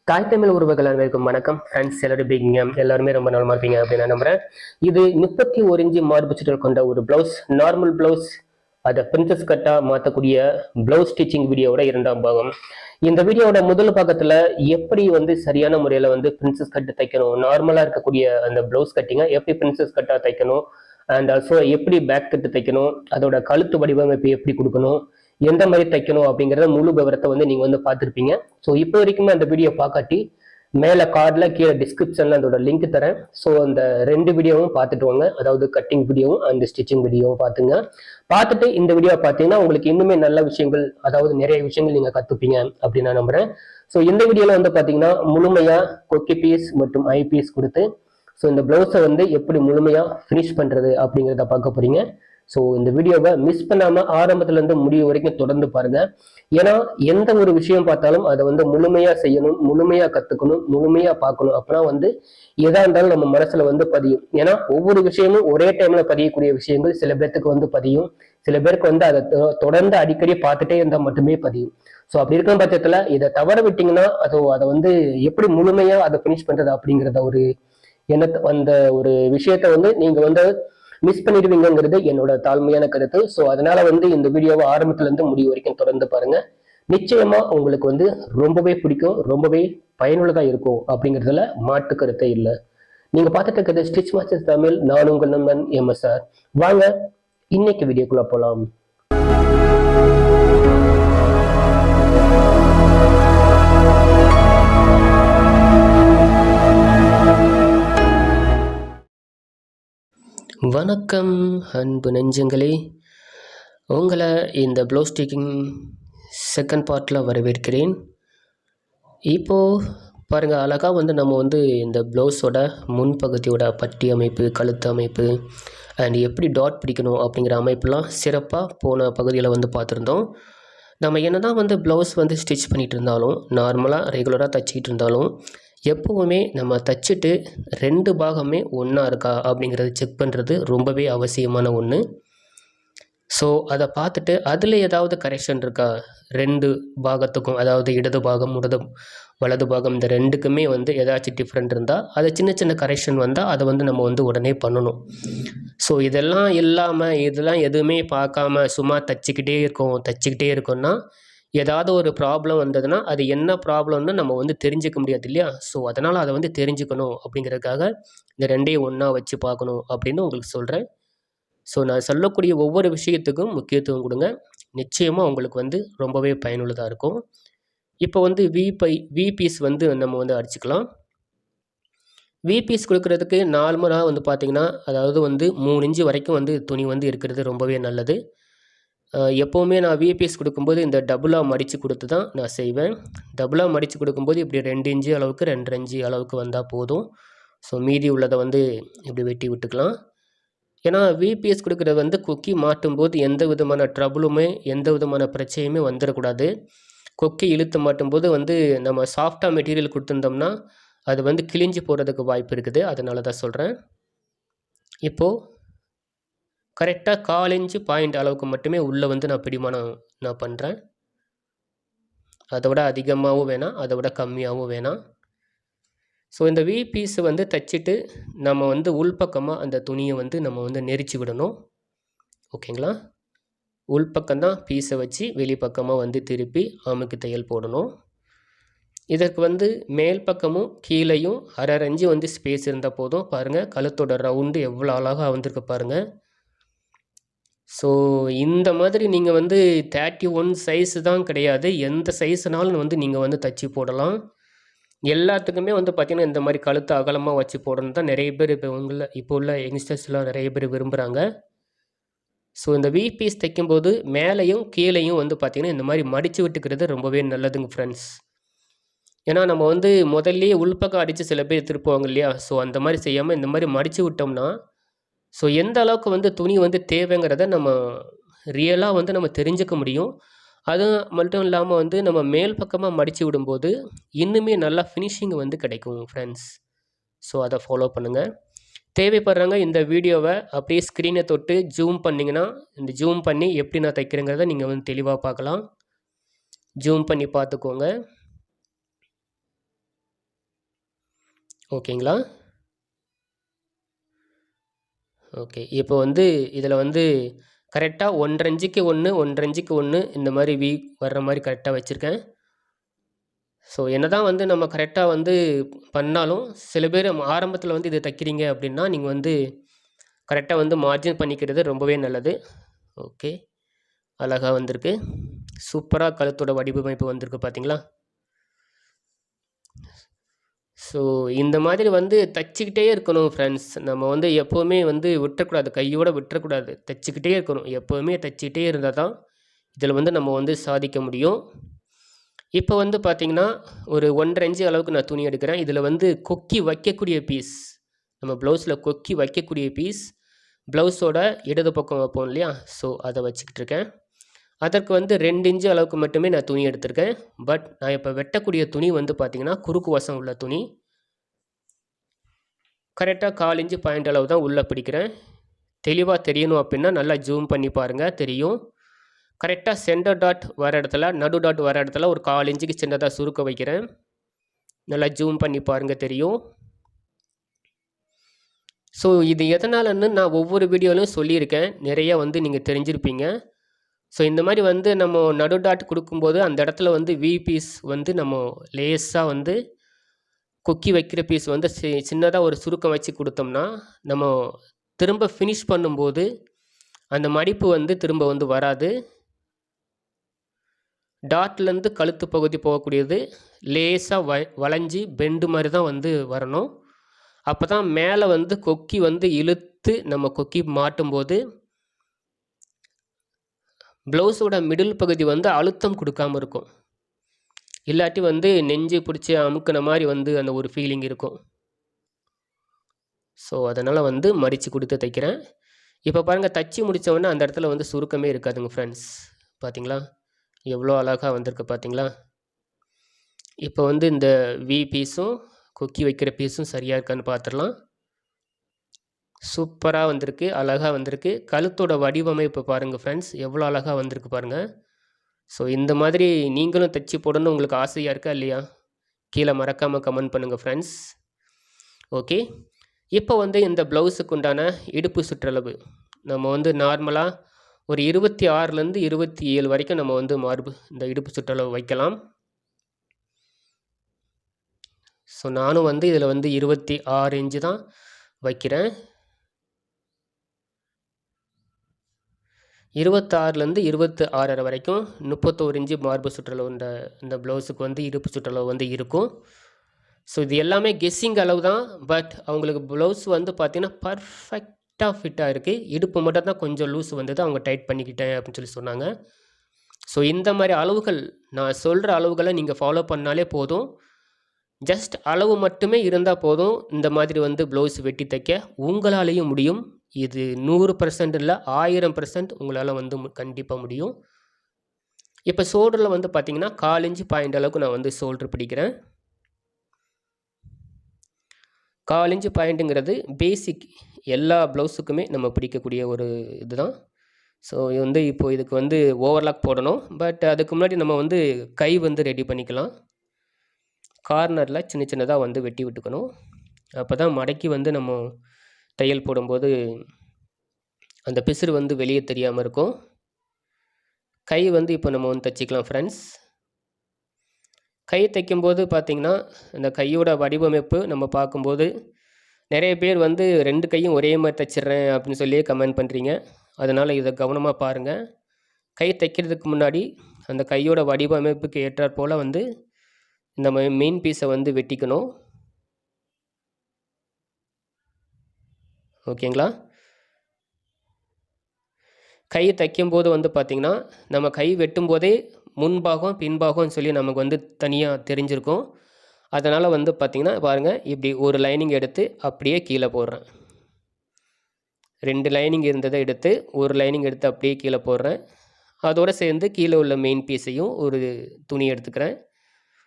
தாய் தமிழ் உறவுகள் அனைவருக்கும் வணக்கம். ஃப்ரெண்ட்ஸ் எல்லாரும் இருக்கீங்க, எல்லாருமே ரொம்ப நலமா இருப்பீங்க அப்படின்னு நான் நம்புறேன். இது 31 இன்ச்சு மார்பு சுற்றல் கொண்ட ஒரு பிளவுஸ், நார்மல் பிளவுஸ் அதை பிரின்சஸ் கட்டா மாற்றக்கூடிய பிளவுஸ் ஸ்டிச்சிங் வீடியோவோட 2ஆம் பாகம். இந்த வீடியோவோட முதல் பாகத்துல எப்படி சரியான முறையில பிரின்சஸ் கட்டு தைக்கணும், நார்மலா இருக்கக்கூடிய அந்த பிளவுஸ் கட்டிங்க எப்படி பிரின்சஸ் கட்டா தைக்கணும், அண்ட் ஆல்சோ எப்படி பேக் கட்டு தைக்கணும், அதோட கழுத்து வடிவமைப்பு எப்படி கொடுக்கணும், எந்த மாதிரி தைக்கணும் அப்படிங்கிறத முழு விவரத்தை நீங்க பார்த்துருப்பீங்க. ஸோ இப்போ வரைக்குமே அந்த வீடியோ பார்க்காட்டி மேலே கார்டில் கீழே டிஸ்கிரிப்ஷனில் அதோட லிங்க் தரேன். ஸோ அந்த 2 வீடியோவும் பார்த்துட்டு வாங்க, அதாவது கட்டிங் வீடியோவும் அண்ட் ஸ்டிச்சிங் வீடியோவும் பார்த்துங்க. பார்த்துட்டு இந்த வீடியோ பார்த்தீங்கன்னா உங்களுக்கு இன்னுமே நல்ல விஷயங்கள், அதாவது நிறைய விஷயங்கள் நீங்கள் கற்றுப்பீங்க அப்படின்னு நான் நம்புறேன். ஸோ இந்த வீடியோவில் பார்த்தீங்கன்னா முழுமையாக கொக்கி பீஸ் மற்றும் ஐ பீஸ் கொடுத்து ஸோ இந்த பிளவுஸை எப்படி முழுமையாக ஃபினிஷ் பண்ணுறது அப்படிங்கிறத பார்க்க போறீங்க. ஸோ இந்த வீடியோவை மிஸ் பண்ணாமல் ஆரம்பத்துலேருந்து முடிவு வரைக்கும் தொடர்ந்து பாருங்க. ஏன்னா எந்த ஒரு விஷயம் பார்த்தாலும் அதை முழுமையாக செய்யணும், முழுமையாக கற்றுக்கணும், முழுமையாக பார்க்கணும். அப்போனா எதா இருந்தாலும் நம்ம மனசில் பதியும். ஏன்னா ஒவ்வொரு விஷயமும் ஒரே டைமில் பதியக்கூடிய விஷயங்கள் சில பேர்த்துக்கு பதியும், சில பேருக்கு அதை தொடர்ந்து அடிக்கடி பார்த்துட்டே இருந்தால் மட்டுமே பதியும். ஸோ அப்படி இருக்கிற பட்சத்தில் இதை தவற விட்டிங்கன்னா அதை எப்படி முழுமையாக அதை ஃபினிஷ் பண்ணுறது அப்படிங்கிறத ஒரு அந்த ஒரு விஷயத்த நீங்கள் மிஸ் பண்ணிடுவீங்கிறது என்னோட தாழ்மையான கருத்து. ஸோ அதனால இந்த வீடியோவை ஆரம்பத்துல இருந்து முடிவு வரைக்கும் தொடர்ந்து பாருங்க. நிச்சயமா உங்களுக்கு ரொம்பவே பிடிக்கும், ரொம்பவே பயனுள்ளதா இருக்கும் அப்படிங்கிறதுல மாட்டு கருத்தே இல்லை. நீங்க பார்த்துட்டு இருக்கிறது ஸ்டிச் மாஸ்டர்ஸ் தமிழ். நான் உங்கள் நண்பன் MSR. வாங்க இன்னைக்கு வீடியோக்குள்ள போலாம். வணக்கம் அன்பு நெஞ்சங்களே, உங்களை இந்த ப்ளவுஸ் ஸ்டிச்சிங் செகண்ட் பார்ட்டில் வரவேற்கிறேன். இப்போது பாருங்கள், அழகாக நம்ம இந்த ப்ளவுஸோட முன்பகுதியோட பட்டி அமைப்பு, கழுத்து அமைப்பு அண்ட் எப்படி டாட் பிடிக்கணும் அப்படிங்கிற அமைப்புலாம் சிறப்பாக போன பகுதியில் பார்த்துருந்தோம். நம்ம என்ன தான் ப்ளவுஸ் ஸ்டிச் பண்ணிகிட்டு இருந்தாலும், நார்மலாக ரெகுலராக தைச்சிக்கிட்டு இருந்தாலும், எப்போவுமே நம்ம தைச்சிட்டு 2 பாகமே ஒன்றா இருக்கா அப்படிங்கிறது செக் பண்ணுறது ரொம்பவே அவசியமான ஒன்று. ஸோ அதை பார்த்துட்டு அதில் ஏதாவது கரெக்ஷன் இருக்கா 2 பாகத்துக்கும், அதாவது இடது பாகம் வலது பாகம் இந்த 2க்குமே ஏதாச்சும் டிஃப்ரெண்ட் இருந்தால் அது சின்ன சின்ன கரெக்ஷன் வந்தால் அதை நம்ம உடனே பண்ணணும். ஸோ இதெல்லாம் இல்லாமல், இதெல்லாம் எதுவுமே பார்க்காம சும்மா தச்சிக்கிட்டே இருக்கோம்னா ஏதாவது ஒரு ப்ராப்ளம் வந்ததுன்னா அது என்ன ப்ராப்ளம்னு நம்ம தெரிஞ்சுக்க முடியாது இல்லையா? ஸோ அதனால் அதை தெரிஞ்சுக்கணும் அப்படிங்கிறதுக்காக இந்த 2ஐயும் ஒன்றா வச்சு பார்க்கணும் அப்படின்னு உங்களுக்கு சொல்கிறேன். ஸோ நான் சொல்லக்கூடிய ஒவ்வொரு விஷயத்துக்கும் முக்கியத்துவம் கொடுங்க. நிச்சயமாக உங்களுக்கு ரொம்பவே பயனுள்ளதாக இருக்கும். இப்போ வி பீஸ் நம்ம அடிச்சுக்கலாம். வி பீஸ் கொடுக்கறதுக்கு நார்மலாக பார்த்தீங்கன்னா, அதாவது 3 இன்ச்சு வரைக்கும் துணி இருக்கிறது ரொம்பவே நல்லது. எப்போவுமே நான் விபிஎஸ் கொடுக்கும்போது இந்த டபுளாக மடித்து கொடுத்து தான் நான் செய்வேன். டபுளாக மடித்து கொடுக்கும்போது இப்படி 2 இன்ச்சு அளவுக்கு 2.5 இன்ச்சு அளவுக்கு வந்தால் போதும். ஸோ மீதி உள்ளதை இப்படி வெட்டி விட்டுக்கலாம். ஏன்னா விபிஎஸ் கொடுக்குறது கொக்கி மாட்டும்போது எந்த விதமான ட்ரபுளுமே, எந்த விதமான பிரச்சனையுமே வந்துடக்கூடாது. கொக்கி இழுத்து மாட்டும்போது நம்ம சாஃப்டாக மெட்டீரியல் கொடுத்துருந்தோம்னா அது கிழிஞ்சு போகிறதுக்கு வாய்ப்பு இருக்குது. அதனால தான் சொல்கிறேன். இப்போது கரெக்டாக 1/4 இன்ச்சு பாயிண்ட் அளவுக்கு மட்டுமே உள்ளே நான் பிடிமானம் நான் பண்ணுறேன். அதை விட அதிகமாகவும் வேணாம், அதை விட கம்மியாகவும் வேணாம். ஸோ இந்த வி பீஸை தைச்சிட்டு நம்ம உள்பக்கமாக அந்த துணியை நம்ம நெரிச்சு விடணும். ஓகேங்களா? உள்பக்கம்தான் பீஸை வச்சு வெளிப்பக்கமாக திருப்பி அமுக்கி தையல் போடணும். இதற்கு மேல் பக்கமும் கீழேயும் 1/2 இன்ச்சு ஸ்பேஸ் இருந்தால் போதும். பாருங்கள், கழுத்தோட ரவுண்டு எவ்வளோ அழகாக வந்திருக்கு பாருங்கள். ஸோ இந்த மாதிரி நீங்கள் 31 சைஸு தான் கிடையாது, எந்த சைஸ்னாலும் நீங்கள் தைச்சி போடலாம். எல்லாத்துக்குமே பார்த்திங்கன்னா இந்த மாதிரி கழுத்து அகலமாக வச்சு போடணும் தான் நிறைய பேர் இப்போ உள்ள யங்ஸ்டர்ஸ்லாம் நிறைய பேர் விரும்புகிறாங்க. ஸோ இந்த வி பீஸ் தைக்கும்போது மேலேயும் கீழேயும் பார்த்திங்கன்னா இந்த மாதிரி மடித்து விட்டுக்கிறது ரொம்பவே நல்லதுங்க ஃப்ரெண்ட்ஸ். ஏன்னா நம்ம முதல்லையே உள்பக்கம் அடித்து சில பேர் திருப்புவாங்க இல்லையா? ஸோ அந்த மாதிரி செய்யாமல் இந்த மாதிரி மடித்து விட்டோம்னா ஸோ எந்த அளவுக்கு துணி தேவைங்கிறத நம்ம ரியலாக நம்ம தெரிஞ்சுக்க முடியும். அது மட்டும் இல்லாமல் நம்ம மேல் பக்கமாக மடித்து விடும்போது இன்னுமே நல்லா ஃபினிஷிங் கிடைக்கும் ஃப்ரெண்ட்ஸ். ஸோ அதை ஃபாலோ பண்ணுங்கள். தேவைப்படுறாங்க இந்த வீடியோவை அப்படியே ஸ்க்ரீனை தொட்டு ஜூம் பண்ணிங்கன்னா, இந்த ஜூம் பண்ணி எப்படி நான் தைக்கிறேங்கிறத நீங்கள் தெளிவாக பார்க்கலாம். ஜூம் பண்ணி பார்த்துக்கோங்க. ஓகேங்களா? ஓகே. இப்போ வந்து இதில் வந்து கரெக்டாக 1.5 இன்ச்சுக்கு 1, 1.5 இன்ச்சுக்கு 1 இந்த மாதிரி வர்ற மாதிரி கரெக்டாக வச்சுருக்கேன். ஸோ என்னதான் வந்து நம்ம கரெக்டாக வந்து பண்ணாலும் சில பேர் ஆரம்பத்தில் வந்து இது தைக்கிறீங்க அப்படின்னா நீங்கள் வந்து கரெக்டாக வந்து மார்ஜின் பண்ணிக்கிறது ரொம்பவே நல்லது. ஓகே, அழகாக வந்திருக்கு. சூப்பராக கழுத்தோட வடிவமைப்பு வந்திருக்கு பார்த்தீங்களா? ஸோ இந்த மாதிரி வந்து தைச்சிக்கிட்டே இருக்கணும் ஃப்ரெண்ட்ஸ். நம்ம வந்து எப்போவுமே வந்து விட்டுறக்கூடாது, கையோடு விட்டுறக்கூடாது, தைச்சிக்கிட்டே இருக்கணும். எப்போவுமே தைச்சிக்கிட்டே இருந்தால் தான் இதில் வந்து நம்ம வந்து சாதிக்க முடியும். இப்போ வந்து பார்த்திங்கன்னா ஒரு 1.5 இன்ச்சு அளவுக்கு நான் துணி எடுக்கிறேன். இதில் வந்து கொக்கி வைக்கக்கூடிய பீஸ், நம்ம ப்ளவுஸில் கொக்கி வைக்கக்கூடிய பீஸ் ப்ளவுஸோட இடது பக்கம் வைப்போம் இல்லையா? ஸோ அதை வச்சுக்கிட்டு இருக்கேன். அதற்கு வந்து 2 இன்ச்சு அளவுக்கு மட்டுமே நான் துணி எடுத்திருக்கேன். பட் நான் இப்போ வெட்டக்கூடிய துணி வந்து பார்த்திங்கன்னா குறுக்கு வசம் உள்ள துணி. கரெக்டாக 1/4 இன்ச்சு பாயிண்ட் அளவு தான் உள்ளே பிடிக்கிறேன். தெளிவாக தெரியணும் அப்படின்னா நல்லா ஜூம் பண்ணி பாருங்கள், தெரியும். கரெக்டாக சென்டர் டாட் வர இடத்துல, நடு டாட் வர இடத்துல ஒரு 1/4 இன்ச்சுக்கு சின்னதாக சுருக்க வைக்கிறேன். நல்லா ஜூம் பண்ணி பாருங்கள், தெரியும். ஸோ இது எதனாலன்னு நான் ஒவ்வொரு வீடியோலையும் சொல்லியிருக்கேன். நிறைய வந்து நீங்கள் தெரிஞ்சிருப்பீங்க. ஸோ இந்த மாதிரி வந்து நம்ம நடு டாட் கொடுக்கும்போது அந்த இடத்துல வந்து வி பீஸ் வந்து நம்ம லேஸாக வந்து கொக்கி வைக்கிற பீஸ் வந்து சின்னதாக ஒரு சுருக்கம் வச்சு கொடுத்தோம்னா நம்ம திரும்ப ஃபினிஷ் பண்ணும்போது அந்த மடிப்பு வந்து திரும்ப வந்து வராது. டாட்லேருந்து கழுத்து பகுதி போகக்கூடியது லேசாக வளைஞ்சி பெண்டு மாதிரி தான் வந்து வரணும். அப்போ தான் மேலே வந்து கொக்கி வந்து இழுத்து நம்ம கொக்கி மாட்டும்போது ப்ளவுஸோட மிடில் பகுதி வந்து அழுத்தம் கொடுக்காமல் இருக்கும். இல்லாட்டி வந்து நெஞ்சு பிடிச்சி அமுக்கின மாதிரி வந்து அந்த ஒரு ஃபீலிங் இருக்கும். ஸோ அதனால் வந்து மடித்து கொடுத்து தைக்கிறேன். இப்போ பாருங்கள், தச்சு முடித்தவொடனே அந்த இடத்துல வந்து சுருக்கமே இருக்காதுங்க ஃப்ரெண்ட்ஸ். பார்த்தீங்களா எவ்வளோ அழகாக வந்திருக்கு பார்த்தீங்களா? இப்போ வந்து இந்த வி பீஸும் கொக்கி வைக்கிற பீஸும் சரியாக இருக்கான்னு பார்த்துடலாம். சூப்பராக வந்திருக்கு, அழகாக வந்திருக்கு. கழுத்தோட வடிவமைப்பு பாருங்கள் ஃப்ரெண்ட்ஸ், எவ்வளோ அழகாக வந்திருக்கு பாருங்கள். ஸோ இந்த மாதிரி நீங்களும் தைச்சி போடணும்னு உங்களுக்கு ஆசையாக இருக்கா இல்லையா? கீழே மறக்காமல் கமெண்ட் பண்ணுங்கள் ஃப்ரெண்ட்ஸ். ஓகே, இப்போ வந்து இந்த ப்ளவுஸுக்கு உண்டான இடுப்பு சுற்றளவு நம்ம வந்து நார்மலாக ஒரு 26லேருந்து 27 வரைக்கும் நம்ம வந்து இந்த இடுப்பு சுற்றளவு வைக்கலாம். ஸோ நானும் வந்து இதில் வந்து 26 இன்ச்சு தான் வைக்கிறேன். 26லேருந்து 26.5 வரைக்கும் 31 இன்ச்சு மார்பு சுற்றளவு இந்த ப்ளவுஸுக்கு வந்து இடுப்பு சுற்றளவு வந்து இருக்கும். ஸோ இது எல்லாமே கெஸ்ஸிங் அளவு தான். பட் அவங்களுக்கு ப்ளவுஸ் வந்து பார்த்திங்கன்னா பர்ஃபெக்டாக ஃபிட்டாக இருக்குது. இடுப்பு மட்டும் தான் கொஞ்சம் லூஸ் வந்தது, அவங்க டைட் பண்ணிக்கிட்டேன் அப்படின்னு சொல்லி சொன்னாங்க. ஸோ இந்த மாதிரி அளவுகள், நான் சொல்கிற அளவுகளை நீங்கள் ஃபாலோ பண்ணாலே போதும். ஜஸ்ட் அளவு மட்டுமே இருந்தால் போதும். இந்த மாதிரி வந்து ப்ளவுஸ் வெட்டி தைக்க உங்களாலேயும் முடியும். இது 100% இல்லை, 1000% உங்களால் வந்து கண்டிப்பாக முடியும். இப்போ ஷோல்டரில் வந்து பார்த்திங்கன்னா 1/4 இன்ச்சு பாயிண்ட் அளவுக்கு நான் வந்து ஷோல்ட்ரு பிடிக்கிறேன். 1/4 இன்ச்சு பாயிண்ட்டுங்கிறது பேசிக், எல்லா ப்ளவுஸுக்குமே நம்ம பிடிக்கக்கூடிய ஒரு இதுதான். ஸோ இது வந்து இப்போ இதுக்கு வந்து ஓவர்லாக் போடணும். பட் அதுக்கு முன்னாடி நம்ம வந்து கை வந்து ரெடி பண்ணிக்கலாம். கார்னரில் சின்ன சின்னதாக வந்து வெட்டி விட்டுக்கணும். அப்போ தான் மடக்கி வந்து நம்ம தையல் போடும்போது அந்த பிசுறு வந்து வெளியே தெரியாமல் இருக்கும். கை வந்து இப்போ நம்ம வந்து தைச்சிக்கலாம் ஃப்ரெண்ட்ஸ். கை தைக்கும்போது பார்த்திங்கன்னா இந்த கையோட வடிவமைப்பு நம்ம பார்க்கும்போது நிறைய பேர் வந்து 2 கையும் ஒரே மாதிரி தைச்சிட்றேன் அப்படின்னு சொல்லி கமெண்ட் பண்ணுறீங்க. அதனால் இதை கவனமாக பாருங்கள். கை தைக்கிறதுக்கு முன்னாடி அந்த கையோட வடிவமைப்புக்கு ஏற்றாற் போல் வந்து இந்த மெயின் பீஸை வந்து வெட்டிக்கணும். ஓகேங்களா? கை தைக்கும்போது வந்து பார்த்திங்கன்னா நம்ம கை வெட்டும்போதே முன்பாகம் பின்பாகம்னு சொல்லி நமக்கு வந்து தனியாக தெரிஞ்சிருக்கும். அதனால் வந்து பார்த்திங்கன்னா பாருங்கள், இப்படி ஒரு லைனிங் எடுத்து அப்படியே கீழே போடுறேன். 2 லைனிங் இருந்ததை எடுத்து ஒரு லைனிங் எடுத்து அப்படியே கீழே போடுறேன். அதோடு சேர்ந்து கீழே உள்ள மெயின் பீஸையும் ஒரு துணி எடுத்துக்கிறேன்.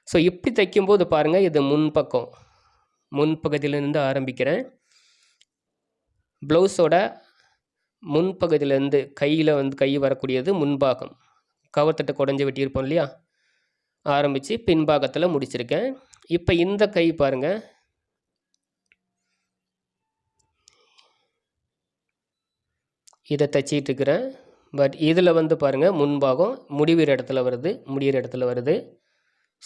ஸோ இப்படி தைக்கும்போது பாருங்கள், இது முன்பகுதியிலேருந்து ஆரம்பிக்கிறேன். ப்ளவுஸோட முன்பகுதியிலேருந்து கையில் வந்து கை வரக்கூடியது முன்பாகம், கவர்த்தட்டை குடஞ்சி வெட்டியிருப்போம் இல்லையா, ஆரம்பித்து பின்பாகத்தில் முடிச்சிருக்கேன். இப்போ இந்த கை பாருங்கள், இதை தைச்சிட்டு இருக்கிறேன். பட் இதில் வந்து பாருங்கள், முன்பாகம் முடிகிற இடத்துல வருது.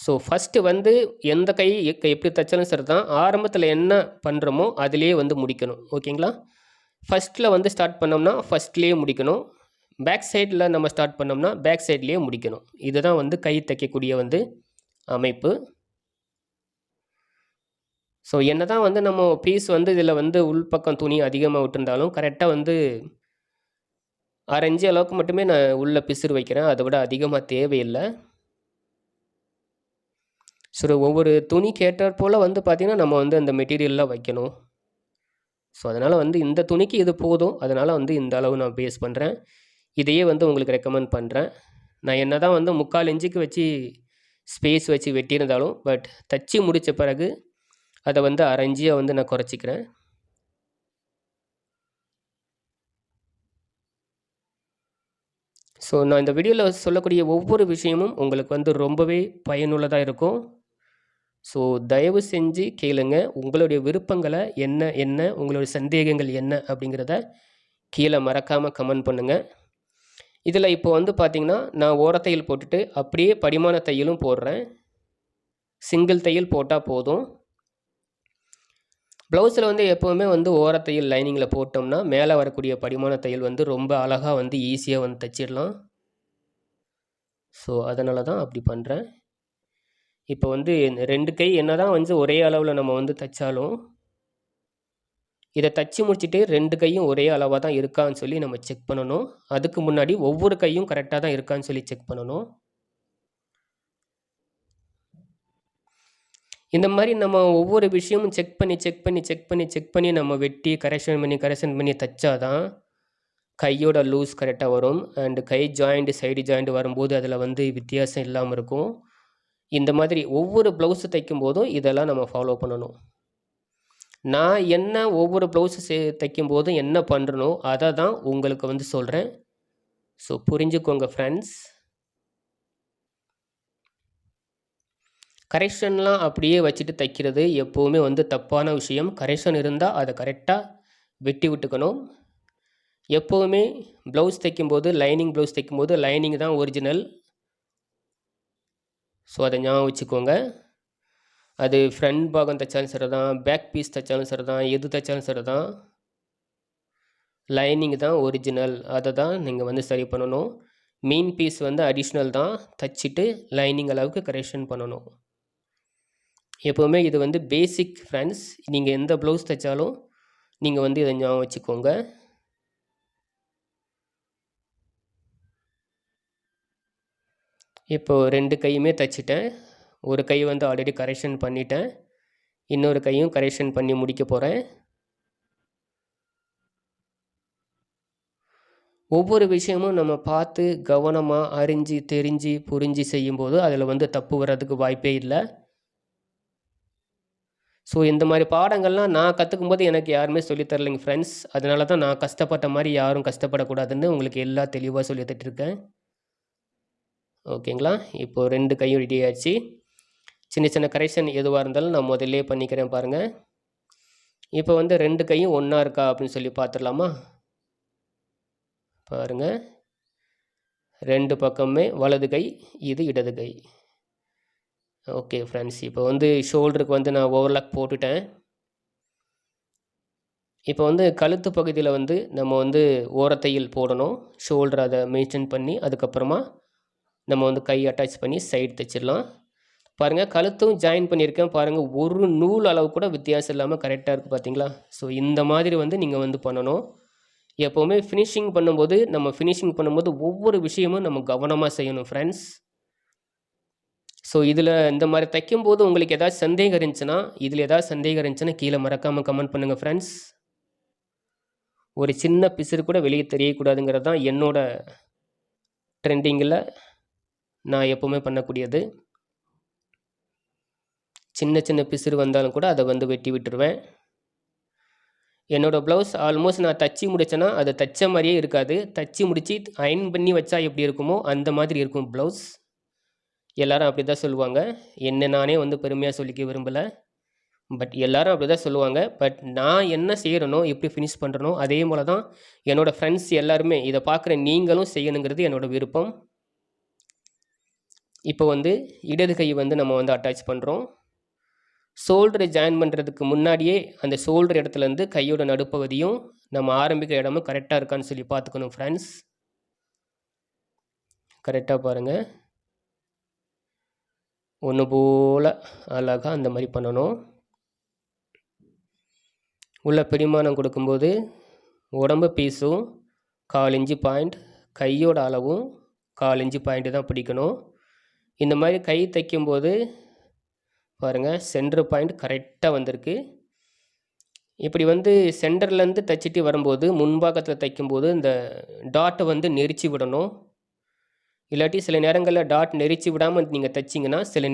ஸோ ஃபஸ்ட்டு வந்து எந்த கை எப்படி தைச்சாலும் சரி தான், ஆரம்பத்தில் என்ன பண்ணுறோமோ அதிலேயே வந்து முடிக்கணும். ஓகேங்களா? ஃபஸ்ட்டில் வந்து ஸ்டார்ட் பண்ணோம்னா ஃபஸ்ட்லேயே முடிக்கணும். பேக் சைடில் நம்ம ஸ்டார்ட் பண்ணோம்னா பேக் சைட்லேயே முடிக்கணும். இதுதான் வந்து கை தைக்கக்கூடிய வந்து அமைப்பு. ஸோ என்ன தான் வந்து நம்ம பீஸ் வந்து இதில் வந்து உள்பக்கம் துணி அதிகமாக விட்டுருந்தாலும் கரெக்டாக வந்து 6 இன்ச்சு அளவுக்கு மட்டுமே நான் உள்ளே பிசுறு வைக்கிறேன். அதை விட அதிகமாக தேவையில்லை. ஸோ ஒவ்வொரு துணி கேட்டாற் போல் வந்து பார்த்திங்கன்னா நம்ம வந்து அந்த மெட்டீரியல்லாம் வைக்கணும். ஸோ அதனால் வந்து இந்த துணிக்கு இது போதும். அதனால் வந்து இந்த அளவு நான் பேஸ் பண்ணுறேன். இதையே வந்து உங்களுக்கு ரெக்கமெண்ட் பண்ணுறேன். நான் என்ன தான் வந்து 3/4 இன்ச்சுக்கு வச்சு ஸ்பேஸ் வச்சு வெட்டியிருந்தாலும் பட் தச்சு முடித்த பிறகு அதை வந்து 1/2 இன்ச்சியாக வந்து நான் குறைச்சிக்கிறேன். ஸோ நான் இந்த வீடியோவில் சொல்லக்கூடிய ஒவ்வொரு விஷயமும் உங்களுக்கு வந்து ரொம்பவே பயனுள்ளதாக இருக்கும். ஸோ தயவு செஞ்சு கேளுங்க. உங்களுடைய விருப்பங்களை என்ன உங்களுடைய சந்தேகங்கள் என்ன அப்படிங்கிறத கீழே மறக்காமல் கமெண்ட் பண்ணுங்கள். இதில் இப்போ வந்து பார்த்திங்கன்னா நான் ஓரத்தையில் போட்டுட்டு அப்படியே படிமான தையலும் போடுறேன். சிங்கிள் தையல் போட்டால் போதும். ப்ளவுஸில் வந்து எப்போவுமே வந்து ஓரத்தையில் லைனிங்கில் போட்டோம்னா மேலே வரக்கூடிய படிமான தையல் வந்து ரொம்ப அழகாக வந்து ஈஸியாக வந்து தைச்சிடலாம். ஸோ அதனால தான் அப்படி பண்ணுறேன். இப்போ வந்து 2 கை என்ன தான் வந்து ஒரே அளவில் நம்ம வந்து தைச்சாலும் இதை தச்சு முடிச்சுட்டு 2 கையும் ஒரே அளவாக தான் இருக்கான்னு சொல்லி நம்ம செக் பண்ணணும். அதுக்கு முன்னாடி ஒவ்வொரு கையும் கரெக்டாக தான் இருக்கான்னு சொல்லி செக் பண்ணணும். இந்த மாதிரி நம்ம ஒவ்வொரு விஷயமும் செக் பண்ணி நம்ம வெட்டி கரெக்ஷன் பண்ணி தைச்சாதான் கையோட லூஸ் கரெக்டாக வரும். And guy joint side joint வரும்போது அதில் வந்து வித்தியாசம் இல்லாமல் இருக்கும். இந்த மாதிரி ஒவ்வொரு ப்ளவுஸு தைக்கும் போதும் இதெல்லாம் நம்ம ஃபாலோ பண்ணணும். நான் என்ன ஒவ்வொரு ப்ளவுஸு தைக்கும் போதும் என்ன பண்ணுறனோ அதை தான் உங்களுக்கு வந்து சொல்கிறேன். ஸோ புரிஞ்சுக்கோங்க ஃப்ரெண்ட்ஸ். கரெக்ஷன்லாம் அப்படியே வச்சுட்டு தைக்கிறது எப்போவுமே வந்து தப்பான விஷயம். கரெக்ஷன் இருந்தால் அதை கரெக்டாக வெட்டி விட்டுக்கணும். எப்போவுமே ப்ளவுஸ் தைக்கும்போது லைனிங் ப்ளவுஸ் தைக்கும்போது லைனிங் தான் ஒரிஜினல். ஸோ அதை ஞாபகம் வச்சுக்கோங்க. அது ஃப்ரண்ட் பாகம் தைச்சாலும் சரி தான், பேக் பீஸ் தைச்சாலும் சரி தான், எது தைச்சாலும் சரி தான், லைனிங் தான் ஒரிஜினல். அதை தான் நீங்கள் வந்து சரி பண்ணணும். மீன் பீஸ் வந்து அடிஷ்னல் தான், தைச்சிட்டு லைனிங் அளவுக்கு கரெக்ஷன் பண்ணணும். எப்போவுமே இது வந்து பேசிக் ஃப்ரெண்ட்ஸ். நீங்கள் எந்த ப்ளவுஸ் தைச்சாலும் நீங்கள் வந்து இதை ஞாபகம் வச்சுக்கோங்க. இப்போது 2 கையுமே தைச்சிட்டேன். ஒரு கை வந்து ஆல்ரெடி கரெக்ஷன் பண்ணிட்டேன். இன்னொரு கையும் கரெக்ஷன் பண்ணி முடிக்க போகிறேன். ஒவ்வொரு விஷயமும் நம்ம பார்த்து கவனமாக அறிஞ்சு தெரிஞ்சு புரிஞ்சு செய்யும்போது அதில் வந்து தப்பு வர்றதுக்கு வாய்ப்பே இல்லை. ஸோ இந்த மாதிரி பாடங்கள்லாம் நான் கற்றுக்கும் போது எனக்கு யாருமே சொல்லித்தரலைங்க ஃப்ரெண்ட்ஸ். அதனால தான் நான் கஷ்டப்பட்ட மாதிரி யாரும் கஷ்டப்படக்கூடாதுன்னு உங்களுக்கு எல்லாம் தெளிவாக சொல்லி தட்டுருக்கேன். ஓகேங்களா? இப்போது 2 கையும் ரெடி ஆகிடுச்சு. சின்ன சின்ன கரெக்ஷன் எதுவாக இருந்தாலும் நான் முதல்லே பண்ணிக்கிறேன் பாருங்கள். இப்போ வந்து 2 கையும் ஒன்றா இருக்கா அப்படின்னு சொல்லி பார்த்துடலாமா? பாருங்கள், 2 பக்கமே வலது கை, இது இடது கை. ஓகே ஃப்ரெண்ட்ஸ், இப்போ வந்து ஷோல்டருக்கு வந்து நான் ஓவர்லாக் போட்டுட்டேன். இப்போ வந்து கழுத்து பகுதியில் வந்து நம்ம வந்து ஓரத்தையில் போடணும். ஷோல்டர் அதை மென்ஷன் பண்ணி அதுக்கப்புறமா நம்ம வந்து கை அட்டாச் பண்ணி சைடு தைச்சிடலாம். பாருங்கள், கழுத்தும் ஜாயின் பண்ணியிருக்கேன். பாருங்கள், ஒரு நூல் அளவு கூட வித்தியாசம் இல்லாமல் கரெக்டாக இருக்குது பார்த்தீங்களா? ஸோ இந்த மாதிரி வந்து நீங்கள் வந்து பண்ணணும். எப்போவுமே ஃபினிஷிங் பண்ணும்போது ஒவ்வொரு விஷயமும் நம்ம கவனமாக செய்யணும் ஃப்ரெண்ட்ஸ். ஸோ இதில் இந்த மாதிரி தைக்கும்போது உங்களுக்கு ஏதாவது சந்தேகம் இருந்துச்சுன்னா கீழே மறக்காமல் கமெண்ட் பண்ணுங்கள் ஃப்ரெண்ட்ஸ். ஒரு சின்ன பிசுறு கூட வெளியே தெரியக்கூடாதுங்கிறது தான் என்னோட ட்ரெண்டிங்கில் நான் எப்போவுமே பண்ணக்கூடியது. சின்ன சின்ன பிசுறு வந்தாலும் கூட அதை வந்து வெட்டி விட்டுருவேன். என்னோடய ப்ளவுஸ் ஆல்மோஸ்ட் நான் தச்சு முடித்தேன்னா அது தைச்ச மாதிரியே இருக்காது. தச்சு முடித்து அயன் பண்ணி வச்சா எப்படி இருக்குமோ அந்த மாதிரி இருக்கும் ப்ளவுஸ். எல்லோரும் அப்படி தான் சொல்லுவாங்க. என்ன நானே வந்து பெருமையாக சொல்லிக்க விரும்பலை. பட் எல்லாரும் அப்படி தான் சொல்லுவாங்க. பட் நான் என்ன செய்கிறேனோ, எப்படி ஃபினிஷ் பண்ணுறனோ, அதே போல தான் என்னோடய ஃப்ரெண்ட்ஸ் எல்லாருமே இதை பார்க்குற நீங்களும் செய்யணுங்கிறது என்னோடய விருப்பம். இப்போ வந்து இடது கை வந்து நம்ம வந்து அட்டாச் பண்ணுறோம். ஷோல்டரை ஜாயின் பண்ணுறதுக்கு முன்னாடியே அந்த ஷோல்டர் இடத்துலேருந்து கையோட நடுப்பகுதியும் நம்ம ஆரம்பிக்கிற இடமும் கரெக்டாக இருக்கான்னு சொல்லி பார்த்துக்கணும் ஃப்ரெண்ட்ஸ். கரெக்டாக பாருங்கள். ஒன்று போல் அழகாக அந்த மாதிரி பண்ணணும். உள்ள பிடிமானம் கொடுக்கும்போது உடம்பு பீஸும் 1/4 இன்ச்சு பாயிண்ட், கையோட அளவும் 1/4 இன்ச்சு பாயிண்ட்டு தான் பிடிக்கணும். இந்த மாதிரி கை தைக்கும்போது பாருங்கள், சென்டர் பாயிண்ட் கரெக்டாக வந்திருக்கு. இப்படி வந்து சென்டர்லேருந்து தைச்சிட்டு வரும்போது முன்பாகத்தில் தைக்கும்போது இந்த டாட்டை வந்து நெரிச்சு விடணும். இல்லாட்டி சில நேரங்களில் டாட் நெரிச்சு விடாமல் நீங்கள் தைச்சிங்கன்னா சில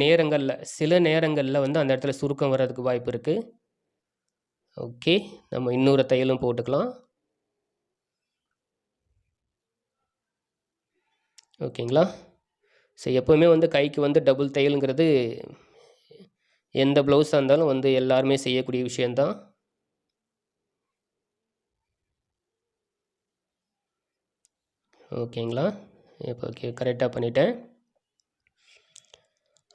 நேரங்களில் வந்து அந்த இடத்துல சுருக்கம் வர்றதுக்கு வாய்ப்பு இருக்குது. ஓகே, நம்ம இன்னொரு தையலும் போட்டுக்கலாம். ஓகேங்களா? ஸோ எப்போவுமே வந்து கைக்கு வந்து டபுள் தையலுங்கிறது எந்த ப்ளவுஸாக இருந்தாலும் வந்து எல்லாருமே செய்யக்கூடிய விஷயந்தான். ஓகேங்களா? இப்போ ஓகே, கரெக்டாக பண்ணிட்டேன்.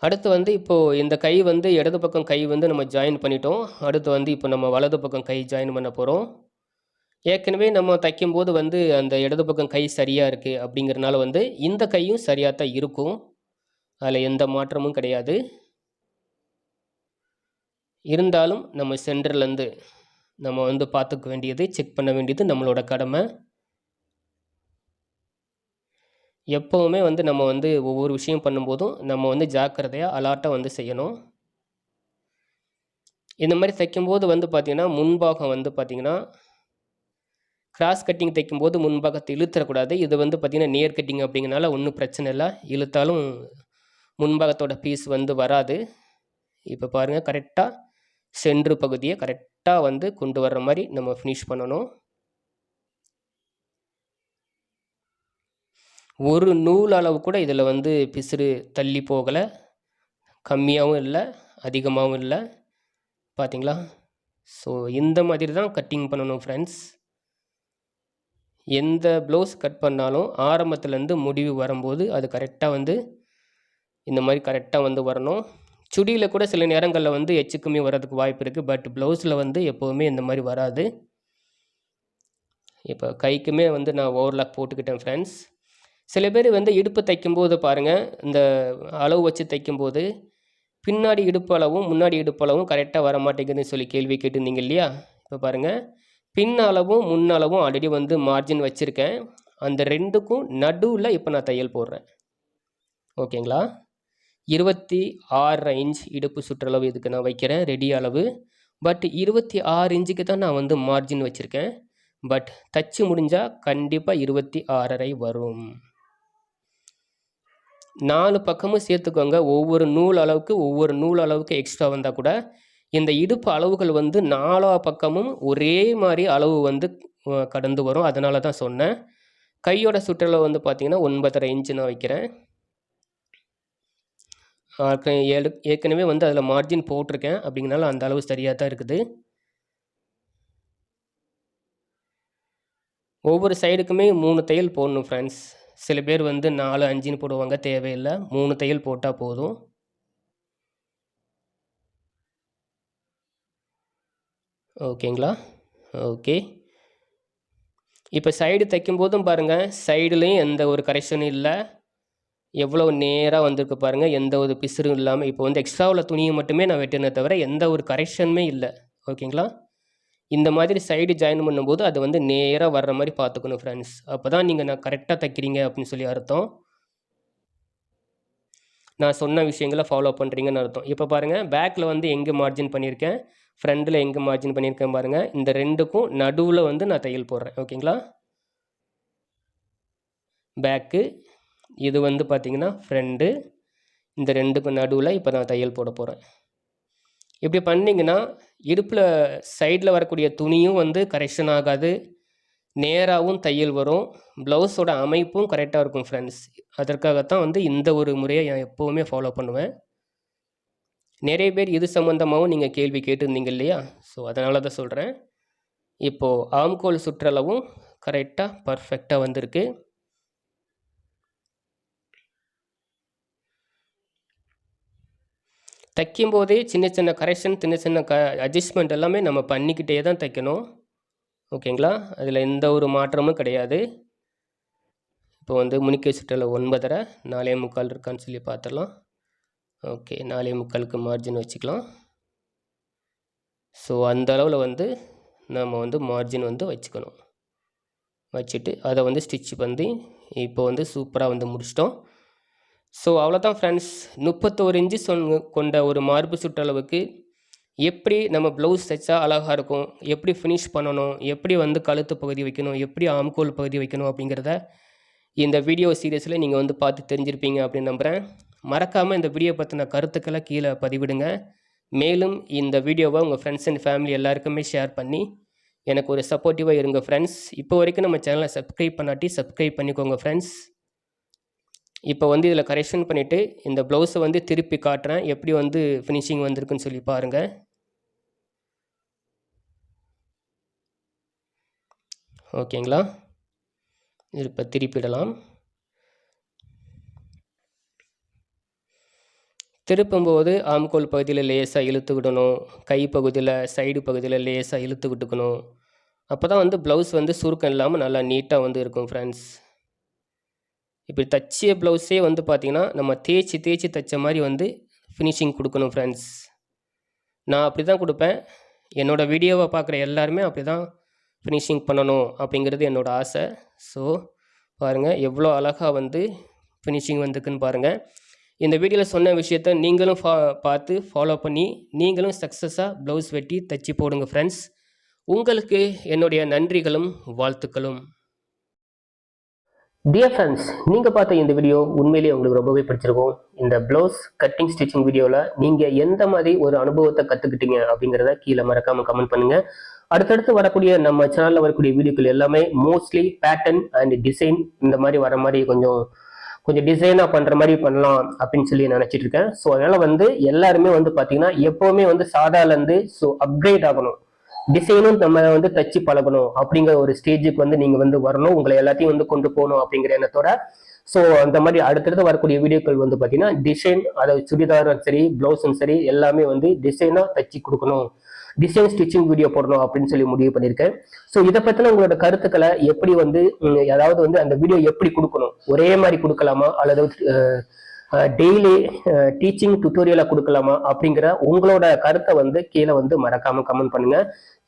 அடுத்து வந்து இப்போது இந்த கை வந்து இடது பக்கம் கை வந்து நம்ம ஜாயின் பண்ணிட்டோம். அடுத்து வந்து இப்போ நம்ம வலது பக்கம் கை ஜாயின் பண்ண போகிறோம். ஏற்கனவே நம்ம தைக்கும்போது வந்து அந்த இடது பக்கம் கை சரியாக இருக்குது அப்படிங்கிறனால வந்து இந்த கையும் சரியாக தான் இருக்கும். அதில் எந்த மாற்றமும் கிடையாது. இருந்தாலும் நம்ம சென்டர்லேருந்து நம்ம வந்து பார்த்துக்க வேண்டியது, செக் பண்ண வேண்டியது நம்மளோட கடமை. எப்போவுமே வந்து நம்ம வந்து ஒவ்வொரு விஷயம் பண்ணும்போதும் நம்ம வந்து ஜாக்கிரதையாக அலாட்டாக வந்து செய்யணும். இந்த மாதிரி தைக்கும்போது வந்து பார்த்திங்கன்னா முன்பாகம் வந்து பார்த்திங்கன்னா கிராஸ் கட்டிங் தைக்கும்போது முன்பாகத்தை இழுத்துறக்கூடாது. இது வந்து பார்த்திங்கன்னா நேர் கட்டிங் அப்படிங்கிறனால ஒன்றும் பிரச்சனை இல்லை. இழுத்தாலும் முன்பாகத்தோட பீஸ் வந்து வராது. இப்போ பாருங்கள், கரெக்டாக சென்ட்ரு பகுதியை கரெக்டாக வந்து கொண்டு வர்ற மாதிரி நம்ம ஃபினிஷ் பண்ணணும். ஒரு நூல் அளவு கூட இதில் வந்து பிசுறு தள்ளி போகலை, கம்மியாகவும் இல்லை அதிகமாகவும் இல்லை. பார்த்தீங்களா? ஸோ இந்த மாதிரி தான் கட்டிங் பண்ணணும் ஃப்ரெண்ட்ஸ். எந்த ப்ளவுஸ் கட் பண்ணாலும் ஆரம்பத்துலேருந்து முடிவு வரும்போது அது கரெக்டாக வந்து இந்த மாதிரி கரெக்டாக வந்து வரணும். சுடியில் கூட சில நேரங்களில் வந்து எச்சுக்குமே வர்றதுக்கு வாய்ப்பு இருக்குது. பட் ப்ளவுஸில் வந்து எப்போவுமே இந்த மாதிரி வராது. இப்போ கைக்குமே வந்து நான் ஓவர்லாக் போட்டுக்கிட்டேன் ஃப்ரெண்ட்ஸ். சில பேர் வந்து இடுப்பு தைக்கும்போது பாருங்கள், இந்த அளவு வச்சு தைக்கும்போது பின்னாடி இடுப்பு அளவும் முன்னாடி இடுப்பு அளவும் கரெக்டாக வர மாட்டேங்குதுன்னு சொல்லி கேள்வி கேட்டிருந்தீங்க இல்லையா? இப்போ பாருங்கள், பின் அளவும் முன் அளவும் ஆல்ரெடி வந்து மார்ஜின் வச்சுருக்கேன். அந்த ரெண்டுக்கும் நடுவில் இப்போ நான் தையல் போடுறேன். ஓகேங்களா? 26 இன்ச் இடுப்பு சுற்றளவு இதுக்கு நான் வைக்கிறேன், ரெடி அளவு. பட் 26 இன்ச்சுக்கு தான் நான் வந்து மார்ஜின் வச்சுருக்கேன். பட் தச்சு முடிஞ்சால் கண்டிப்பாக 26.5 வரும். 4 பக்கமும் சேர்த்துக்கோங்க. ஒவ்வொரு நூல் அளவுக்கு எக்ஸ்ட்ரா வந்தால் கூட இந்த இடுப்பு அளவுகள் வந்து 4 பக்கமும் ஒரே மாதிரி அளவு வந்து கடந்து வரும். அதனால தான் சொன்னேன். கையோட சுற்றளவு வந்து பார்த்திங்கன்னா 9.5 இன்ச்சு நான் வைக்கிறேன். ஏற்கனவே வந்து அதில் மார்ஜின் போட்டிருக்கேன். அப்படிங்கிறனால அந்த அளவு சரியாக தான் இருக்குது. ஒவ்வொரு சைடுக்குமே 3 தையல் போடணும் ஃப்ரெண்ட்ஸ். சில பேர் வந்து 4, 5ன்னு போடுவாங்க. தேவையில்லை, 3 தையல் போட்டால் போதும். ஓகேங்களா? ஓகே. இப்போ சைடு தைக்கும்போதும் பாருங்கள், சைடுலேயும் எந்த ஒரு கரெக்ஷனும் இல்லை. எவ்வளோ நேராக வந்திருக்கு பாருங்கள், எந்த ஒரு பிசுறும் இல்லாமல். இப்போ வந்து எக்ஸ்ட்ராவில் துணியை மட்டுமே நான் வெட்டினே தவிர எந்த ஒரு கரெக்ஷனுமே இல்லை. ஓகேங்களா? இந்த மாதிரி சைடு ஜாயின் பண்ணும்போது அது வந்து நேராக வர்ற மாதிரி பார்த்துக்கணும் ஃப்ரெண்ட்ஸ். அப்போ தான் நீங்கள் நான் கரெக்டாக தைக்கிறீங்க அப்படின்னு சொல்லி அர்த்தம். நான் சொன்ன விஷயங்களை ஃபாலோ பண்ணுறீங்கன்னு அர்த்தம். இப்போ பாருங்கள், பேக்கில் வந்து எங்கே மார்ஜின் பண்ணியிருக்கேன், ஃப்ரண்டில் எங்கே மார்ஜின் பண்ணியிருக்கேன் பாருங்கள். இந்த ரெண்டுக்கும் நடுவில் வந்து நான் தையல் போடுறேன். ஓகேங்களா? பேக்கு, இது வந்து பார்த்திங்கன்னா ஃப்ரண்டு, இந்த ரெண்டுக்கும் நடுவில் இப்போ நான் தையல் போட போகிறேன். இப்படி பண்ணிங்கன்னா இடுப்பில் சைடில் வரக்கூடிய துணியும் வந்து கரெக்ஷன் ஆகாது, நேராகவும் தையல் வரும், ப்ளவுஸோட அமைப்பும் கரெக்டாக இருக்கும் ஃப்ரெண்ட்ஸ். அதற்காகத்தான் வந்து இந்த ஒரு முறையை நான் எப்போவுமே ஃபாலோ பண்ணுவேன். நிறைய பேர் இது சம்மந்தமாகவும் நீங்கள் கேள்வி கேட்டிருந்தீங்க இல்லையா? ஸோ அதனால தான் சொல்கிறேன். இப்போது ஆம்கோல் சுற்றளவும் கரெக்டாக பர்ஃபெக்டாக வந்திருக்கு. தைக்கும்போதே சின்ன சின்ன கரெக்ஷன், சின்ன சின்ன அட்ஜஸ்ட்மெண்ட் எல்லாமே நம்ம பண்ணிக்கிட்டே தான் தைக்கணும். ஓகேங்களா? அதில் எந்த ஒரு மாற்றமும் கிடையாது. இப்போ வந்து முனிக்கை சுற்றளவு 9.5, 4.25 இருக்கான்னு சொல்லி பார்த்துடலாம். ஓகே, 4.25க்கு மார்ஜின் வச்சுக்கலாம். ஸோ அந்த அளவில் வந்து நம்ம வந்து மார்ஜின் வந்து வச்சுக்கணும். வச்சுட்டு அதை வந்து ஸ்டிச் பண்ணி இப்போ வந்து சூப்பராக வந்து முடிச்சிட்டோம். ஸோ அவ்வளோதான் ஃப்ரெண்ட்ஸ். 31 இன்ச்சு கொண்ட ஒரு மார்பு சுற்றளவுக்கு எப்படி நம்ம ப்ளவுஸ் தைச்சா அழகாக இருக்கும், எப்படி ஃபினிஷ் பண்ணணும், எப்படி வந்து கழுத்து பகுதி வைக்கணும், எப்படி ஆம்கோல் பகுதி வைக்கணும் அப்படிங்கிறத இந்த வீடியோ சீரியஸில் நீங்கள் வந்து பார்த்து தெரிஞ்சிருப்பீங்க அப்படின்னு நம்புகிறேன். மறக்காமல் இந்த வீடியோ பற்றின கருத்துக்களை கீழே பதிவிடுங்க. மேலும் இந்த வீடியோவை உங்கள் ஃப்ரெண்ட்ஸ் அண்ட் ஃபேமிலி எல்லாருக்குமே ஷேர் பண்ணி எனக்கு ஒரு சப்போர்ட்டிவாக இருங்க ஃப்ரெண்ட்ஸ். இப்போ வரைக்கும் நம்ம சேனலை சப்ஸ்கிரைப் பண்ணாட்டி சப்ஸ்கிரைப் பண்ணிக்கோங்க ஃப்ரெண்ட்ஸ். இப்போ வந்து இதில் கரெக்ஷன் பண்ணிவிட்டு இந்த ப்ளவுஸை வந்து திருப்பி காட்டுறேன், எப்படி வந்து ஃபினிஷிங் வந்திருக்குன்னு சொல்லி பாருங்கள். ஓகேங்களா? இப்போ திருப்பிடலாம். திருப்பும்போது ஆம்கோல் பகுதியில் லேசாக இழுத்து விடணும், கை பகுதியில் சைடு பகுதியில் லேசாக இழுத்து விட்டுக்கணும். அப்போ தான் வந்து ப்ளவுஸ் வந்து சுருக்கம் இல்லாமல் நல்லா நீட்டாக வந்து இருக்கும் ஃப்ரெண்ட்ஸ். இப்படி தச்சிய ப்ளவுஸே வந்து பார்த்திங்கன்னா நம்ம தேய்ச்சி தைச்ச மாதிரி வந்து ஃபினிஷிங் கொடுக்கணும் ஃப்ரெண்ட்ஸ். நான் அப்படி தான் கொடுப்பேன். என்னோடய வீடியோவை பார்க்குற எல்லாருமே அப்படி தான் ஃபினிஷிங் பண்ணணும் அப்படிங்கிறது என்னோடய ஆசை. ஸோ பாருங்கள் எவ்வளோ அழகாக வந்து ஃபினிஷிங் வந்துக்குன்னு பாருங்கள். இந்த வீடியோவில் சொன்ன விஷயத்த நீங்களும் பார்த்து ஃபாலோ பண்ணி நீங்களும் சக்ஸஸாக ப்ளவுஸ் வெட்டி தைச்சி போடுங்க ஃப்ரெண்ட்ஸ். உங்களுக்கு என்னுடைய நன்றிகளும் வாழ்த்துக்களும். டியர் ஃப்ரெண்ட்ஸ், நீங்கள் பார்த்த இந்த வீடியோ உண்மையிலேயே உங்களுக்கு ரொம்பவே பிடிச்சிருக்கும். இந்த ப்ளவுஸ் கட்டிங் ஸ்டிச்சிங் வீடியோவில் நீங்கள் எந்த மாதிரி ஒரு அனுபவத்தை கற்றுக்கிட்டீங்க அப்படிங்கிறத கீழே மறக்காமல் கமெண்ட் பண்ணுங்கள். அடுத்தடுத்து வரக்கூடிய நம்ம சேனலில் வரக்கூடிய வீடியோக்கள் எல்லாமே மோஸ்ட்லி பேட்டர்ன் அண்ட் டிசைன் இந்த மாதிரி வர மாதிரி கொஞ்சம் டிசைனாக பண்ணுற மாதிரி பண்ணலாம் அப்படின்னு சொல்லி நினச்சிட்டு இருக்கேன். ஸோ அதனால் வந்து எல்லாருமே வந்து பார்த்தீங்கன்னா எப்போவுமே வந்து சாதாலேருந்து ஸோ அப்கிரேட் ஆகணும், டிசைனும் நம்ம வந்து தச்சு பழகணும் அப்படிங்கிற ஒரு ஸ்டேஜுக்கு வந்து நீங்கள் வந்து வரணும், உங்களை எல்லாத்தையும் வந்து கொண்டு போகணும் அப்படிங்கிற எண்ணத்தோட. ஸோ அந்த மாதிரி அடுத்தடுத்து வரக்கூடிய வீடியோக்கள் வந்து பார்த்தீங்கன்னா டிசைன், அதாவது சுடிதாரும் சரி ப்ளவுஸும் சரி எல்லாமே வந்து டிசைனாக தச்சு கொடுக்கணும், டிசைன் ஸ்டிச்சிங் வீடியோ போடணும் அப்படின்னு சொல்லி முடிவு பண்ணியிருக்கேன். ஸோ இதை பற்றின உங்களோட கருத்துக்களை எப்படி வந்து அதாவது வந்து அந்த வீடியோ எப்படி கொடுக்கணும், ஒரே மாதிரி கொடுக்கலாமா அல்லது டெய்லி டீச்சிங் டுட்டோரியலாக கொடுக்கலாமா அப்படிங்கிற உங்களோட கருத்தை வந்து கீழே வந்து மறக்காமல் கமெண்ட் பண்ணுங்க.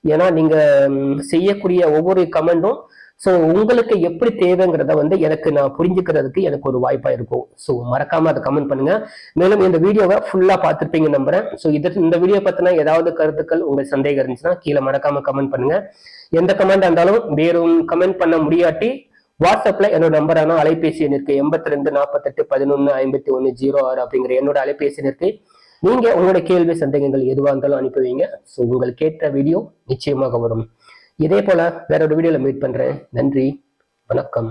ஏன்னா நீங்கள் செய்யக்கூடிய ஒவ்வொரு கமெண்டும் ஸோ உங்களுக்கு எப்படி தேவைங்கிறத வந்து எனக்கு நான் புரிஞ்சுக்கிறதுக்கு எனக்கு ஒரு வாய்ப்பா இருக்கும். ஸோ மறக்காம அதை கமெண்ட் பண்ணுங்க. மேலும் இந்த வீடியோவை ஃபுல்லா பார்த்துருப்பீங்க நம்புறேன். ஸோ இந்த வீடியோ பத்தின ஏதாவது கருத்துக்கள் உங்களுக்கு சந்தேகம் இருந்துச்சுன்னா கீழே மறக்காம கமெண்ட் பண்ணுங்க. எந்த கமெண்ட் இருந்தாலும் வேறும் கமெண்ட் பண்ண முடியாட்டி வாட்ஸ்அப்ல என்னோட நம்பரான அலைபேசி எண் இருக்கு 82 48 11 51 06 அப்படிங்கிற என்னோட அலைபேசி எண் இருக்கு. நீங்க உங்களோட கேள்வி சந்தேகங்கள் எதுவாக இருந்தாலும் அனுப்பி வைங்க. ஸோ உங்களுக்கு கேட்ட வீடியோ நிச்சயமாக வரும். இதே போல வேற ஒரு வீடியோல மீட் பண்றேன். நன்றி, வணக்கம்.